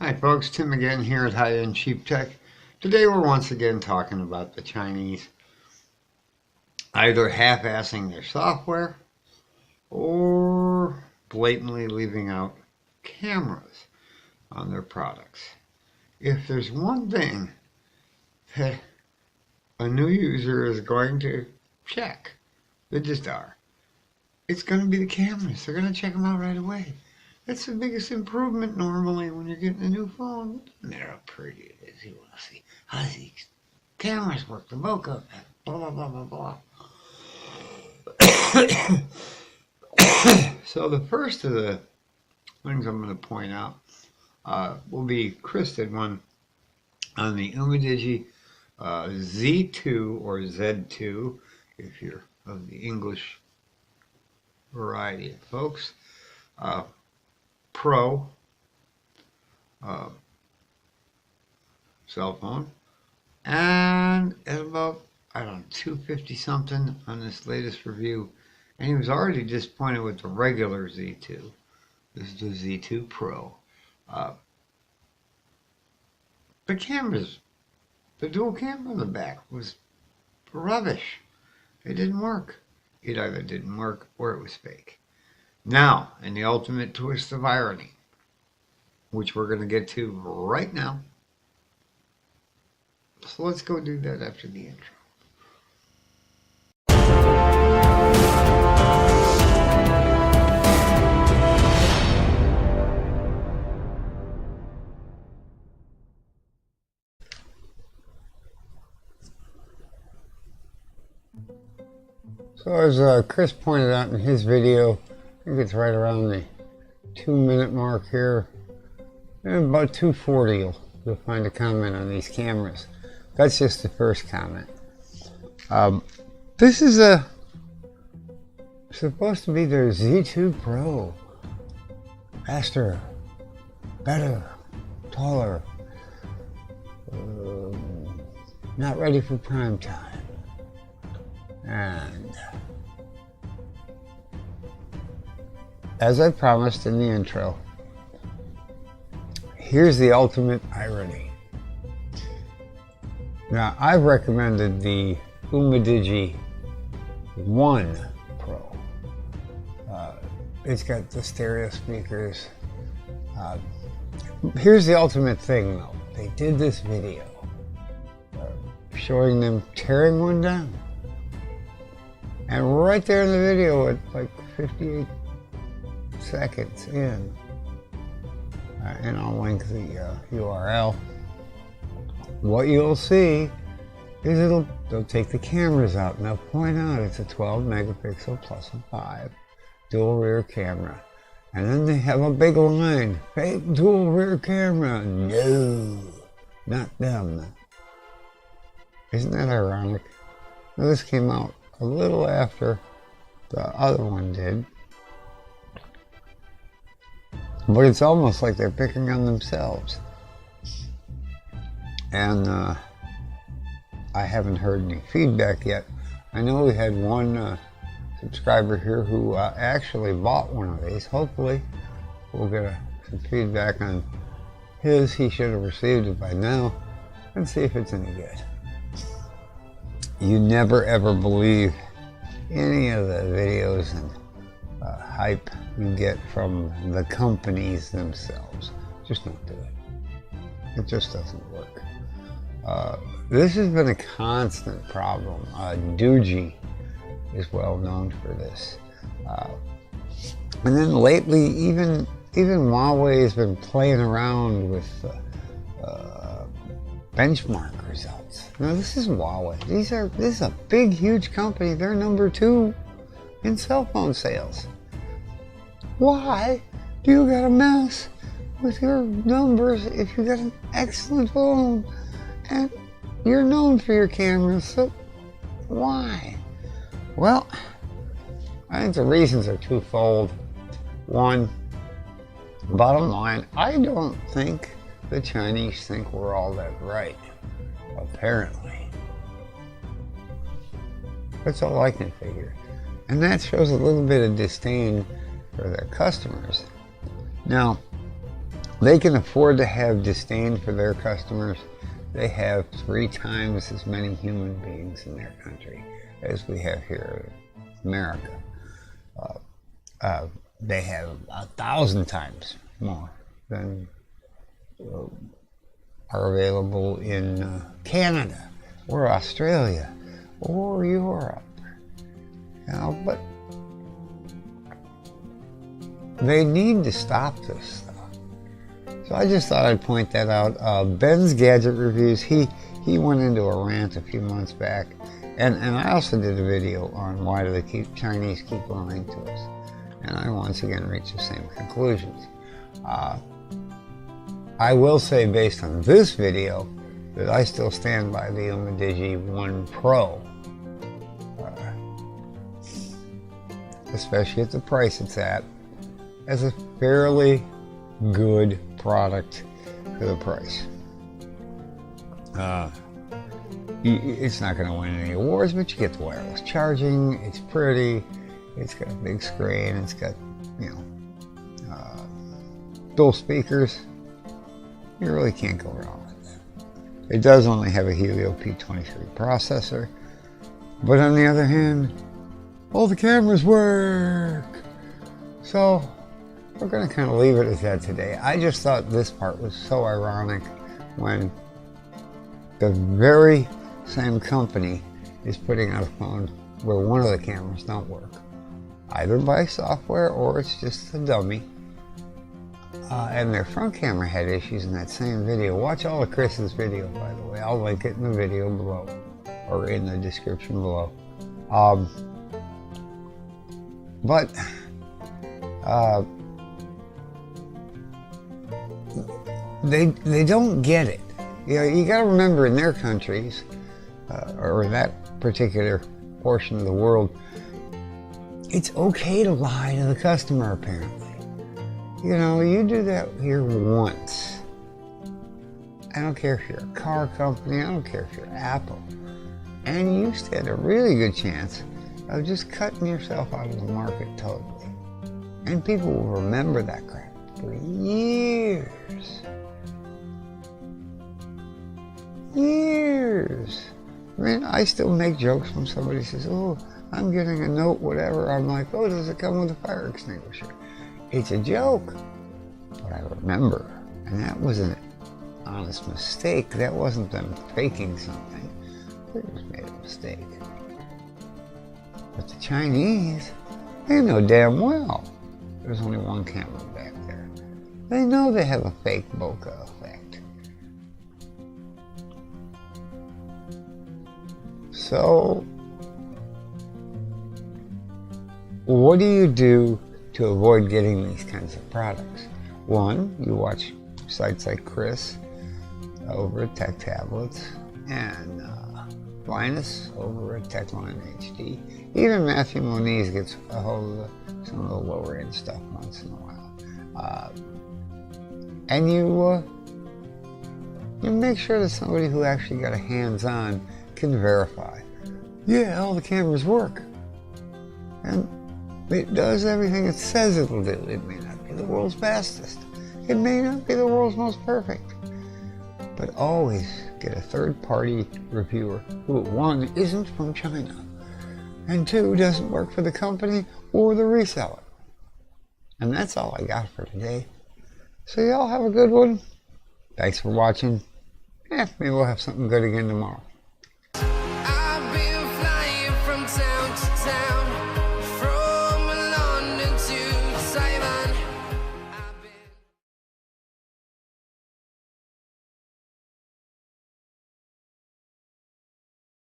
Hi folks, Tim again here at High End Cheap Tech. Today we're once again talking about the Chinese either half-assing their software or blatantly leaving out cameras on their products. If there's one thing that a new user is going to check, they just are, it's going to be the cameras. They're going to check them out right away. That's the biggest improvement normally when you're getting a new phone. It doesn't matter how pretty it is. You want to see how the cameras work, the bokeh, blah, blah, blah, blah, blah. So the first of the things I'm going to point out will be Chris did one on the Umidigi Z2 or Z2, if you're of the English variety of folks. Pro cell phone, and at about, I don't know, 250 something on this latest review, and he was already disappointed with the regular Z2. This is the Z2 Pro. The cameras, the dual camera in the back was rubbish. It didn't work. It either didn't work or it was fake. Now, in the ultimate twist of irony, which we're going to get to right now. So let's go do that after the intro. So as Chris pointed out in his video, I think it's right around the 2-minute mark here. And about 2:40 you'll find a comment on these cameras. That's just the first comment. This is supposed to be their Z2 Pro. Faster, better, taller. Not ready for prime time. And as I promised in the intro, here's the ultimate irony. Now, I've recommended the Umidigi 1 Pro. It's got the stereo speakers. Here's the ultimate thing, though. They did this video showing them tearing one down. And right there in the video at like 58 seconds in, and I'll link the URL. What you'll see is they'll take the cameras out and they'll point out it's a 12 megapixel plus a 5 dual rear camera, and then they have a big line, fake dual rear camera. No, not them. Isn't that ironic? Now, this came out a little after the other one did. But it's almost like they're picking on themselves. And I haven't heard any feedback yet. I know we had one subscriber here who actually bought one of these. Hopefully we'll get some feedback on his. He should have received it by now. And see if it's any good. You never ever believe any of the videos and hype you get from the companies themselves. Just don't do it. It just doesn't work. This has been a constant problem. Doogee is well known for this. And then lately, even Huawei has been playing around with benchmark results. Now, this is Huawei. This is a big, huge company. They're number 2 in cell phone sales. Why do you gotta mess with your numbers if you got an excellent phone and you're known for your cameras? So why? Well, I think the reasons are twofold. One, bottom line, I don't think the Chinese think we're all that bright, apparently. That's all I can figure. And that shows a little bit of disdain for their customers. Now, They can afford to have disdain for their customers. They have 3 times as many human beings in their country as we have here in America. They have 1,000 times more than are available in Canada or Australia or Europe. You know, but they need to stop this stuff. So I just thought I'd point that out. Ben's Gadget Reviews, he went into a rant a few months back, and I also did a video on why do the Chinese keep lying to us. And I once again reached the same conclusions. I will say, based on this video, that I still stand by the Umidigi 1 Pro. Especially at the price it's at, as a fairly good product for the price. It's not going to win any awards, but you get the wireless charging. It's pretty. It's got a big screen. It's got, dual speakers. You really can't go wrong with that. It does only have a Helio P23 processor, but on the other hand, all the cameras work. So we're going to kind of leave it at that today. I just thought this part was so ironic when the very same company is putting out a phone where one of the cameras don't work, either by software or it's just a dummy. And their front camera had issues in that same video. Watch all of Chris's video, by the way. I'll link it in the video below, or in the description below. But they don't get it. You got to remember, in their countries, or in that particular portion of the world, it's okay to lie to the customer, apparently. You do that here once. I don't care if you're a car company, I don't care if you're Apple, and you stand a really good chance of just cutting yourself out of the market totally. And people will remember that crap for years. Years. I mean, I still make jokes when somebody says, oh, I'm getting a note, whatever. I'm like, oh, does it come with a fire extinguisher? It's a joke. But I remember. And that was an honest mistake. That wasn't them faking something. They just made a mistake. But the Chinese, they know damn well there's only one camera back there. They know they have a fake bokeh effect. So, what do you do to avoid getting these kinds of products? One, you watch sites like Chris over at Tech Tablets, and Linus over at Techline HD. Even Matthew Moniz gets a hold of some of the lower end stuff once in a while. And you make sure that somebody who actually got a hands-on can verify. Yeah, all the cameras work. And it does everything it says it'll do. It may not be the world's fastest. It may not be the world's most perfect. But always get a third-party reviewer who, one, isn't from China, and two, doesn't work for the company or the reseller. And that's all I got for today. So y'all have a good one. Thanks for watching. Maybe we'll have something good again tomorrow. I've been flying from town to town.